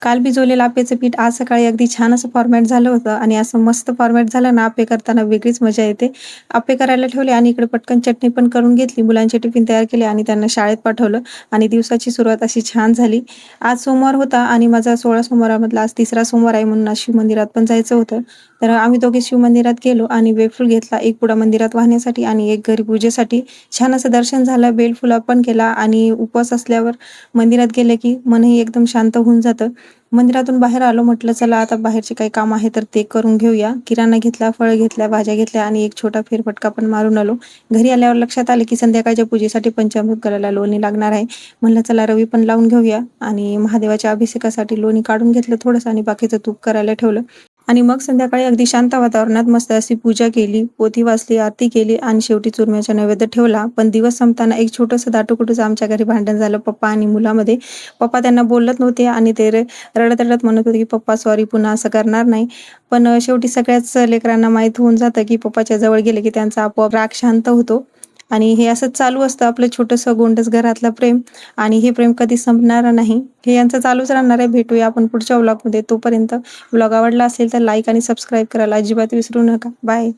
काल भिजवलेलं आप्याचं पीठ आज सकाळी अगदी छान असं फॉर्मॅट झालं होतं आणि असं मस्त फॉर्मॅट झालं ना, आप्पे करताना वेगळीच मजा येते. आप्पे करायला ठेवले आणि इकडे पटकन चटणी पण करून घेतली. मुलांचे टिफिन तयार केले आणि त्यांना शाळेत पाठवलं आणि दिवसाची सुरुवात अशी छान झाली. आज सोमवार होता आणि माझा 16 सोमवारामधला आज तिसरा सोमवार आहे म्हणून आज शिवमंदिरात पण जायचं होतं. तर आम्ही दोघे शिवमंदिरात गेलो आणि बेलफूल घेतला. एक पुडा मंदिरात वाहण्यासाठी आणि एक घरी पूजेसाठी. छान असं दर्शन झालं. बेलफूल अर्पण केला आणि उपवास असल्यावर मंदिरात गेले की मनही एकदम शांत होऊन जातं. मंदिरातून बाहेर आलो म्हटलं चला आता बाहेरचे काही काम आहे तर ते करून घेऊया. किराणा घेतला, फळं घेतल्या, भाज्या घेतल्या आणि एक छोटा फेरफटका पण मारून आलो. घरी आल्यावर लक्षात आलं की संध्याकाळच्या पूजेसाठी पंचामृत करायला लोणी लागणार आहे. म्हणलं चला रवी पण लावून घेऊया आणि महादेवाच्या अभिषेकासाठी लोणी काढून घेतलं थोडंसं आणि बाकीचं तूप करायला ठेवलं. आणि मग संध्याकाळी अगदी शांत वातावरणात मस्त अशी पूजा केली, पोथी वाचली, आरती केली आणि शेवटी चुरम्याचा नैवेद्य ठेवला. पण दिवस संपताना एक छोटंसं दाटूकुटूचं आमच्या घरी भांडण झालं पप्पा आणि मुलामध्ये. पप्पा त्यांना बोलत नव्हते आणि ते रडत-रडत म्हणत होते की "पप्पा सॉरी, पुन्हा असं करणार नाही." पण शेवटी सगळ्याच लेकरांना माहीत होऊन जातं की पप्पाच्या जवळ गेले की त्यांचा आपोआप राग शांत होतो. आणि हे असंच चालू असतं आपलं छोटंसं गोंडस घरातलं प्रेम आणि हे प्रेम कधी संपणारं नाही. हे यांचं चालूच राहणार आहे. भेटूया आपण पुढच्या व्लॉगमध्ये. तोपर्यंत व्लॉग आवडला असेल तर लाईक आणि सबस्क्राईब करायला अजिबात विसरू नका. बाय.